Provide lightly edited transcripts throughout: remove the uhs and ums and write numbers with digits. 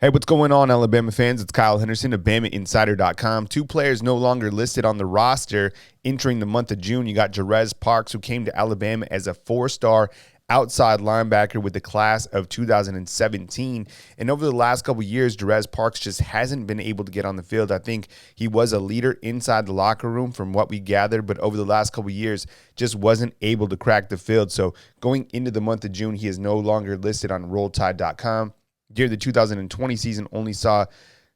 Hey, what's going on, Alabama fans? It's Kyle Henderson of BamaInsider.com. Two players no longer listed on the roster entering the month of June. You got Jarez Parks, who came to Alabama as a four-star outside linebacker with the class of 2017. And over the last couple of years, Jarez Parks just hasn't been able to get on the field. I think he was a leader inside the locker room from what we gathered, but over the last couple of years, just wasn't able to crack the field. So going into the month of June, he is no longer listed on RollTide.com. During the 2020 season, only saw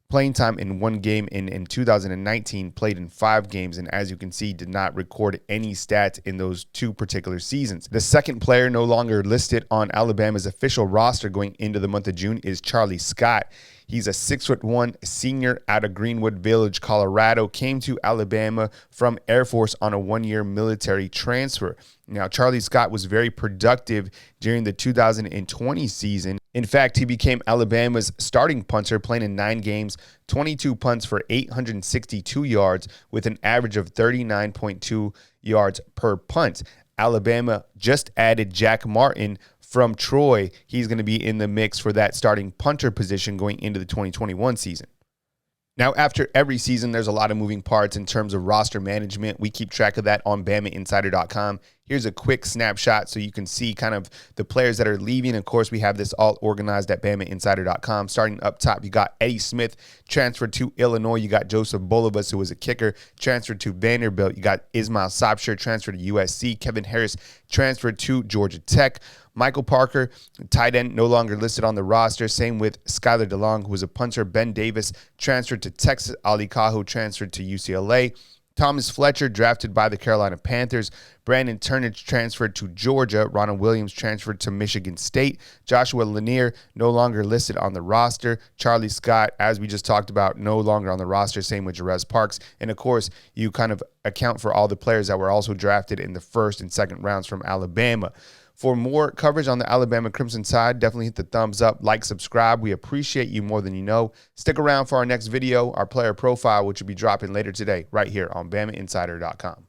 playing time in one game. In 2019, played in 5 games, and as you can see, did not record any stats in those 2 particular seasons. The second player no longer listed on Alabama's official roster going into the month of June is Charlie Scott. He's a 6'1" senior out of Greenwood Village, Colorado, came to Alabama from Air Force on a 1-year military transfer. Now, Charlie Scott was very productive during the 2020 season. In fact, he became Alabama's starting punter, playing in 9 games, 22 punts for 862 yards with an average of 39.2 yards per punt. Alabama just added Jack Martin from Troy. He's going to be in the mix for that starting punter position going into the 2021 season. Now, after every season, there's a lot of moving parts in terms of roster management. We keep track of that on BamaInsider.com. Here's a quick snapshot so you can see kind of the players that are leaving. Of course, we have this all organized at BamaInsider.com. Starting up top, you got Eddie Smith, transferred to Illinois. You got Joseph Bolivas, who was a kicker, transferred to Vanderbilt. You got Ismail Sobshir, transferred to USC. Kevin Harris, transferred to Georgia Tech. Michael Parker, tight end, no longer listed on the roster. Same with Skylar DeLong, who was a punter. Ben Davis, transferred to Texas. Ali Cajo, transferred to UCLA. Thomas Fletcher, drafted by the Carolina Panthers. Brandon Turnage, transferred to Georgia. Ronald Williams, transferred to Michigan State. Joshua Lanier, no longer listed on the roster. Charlie Scott, as we just talked about, no longer on the roster. Same with Jarez Parks. And, of course, you kind of account for all the players that were also drafted in the first and second rounds from Alabama. For more coverage on the Alabama Crimson Tide, definitely hit the thumbs up, like, subscribe. We appreciate you more than you know. Stick around for our next video, our player profile, which will be dropping later today right here on BamaInsider.com.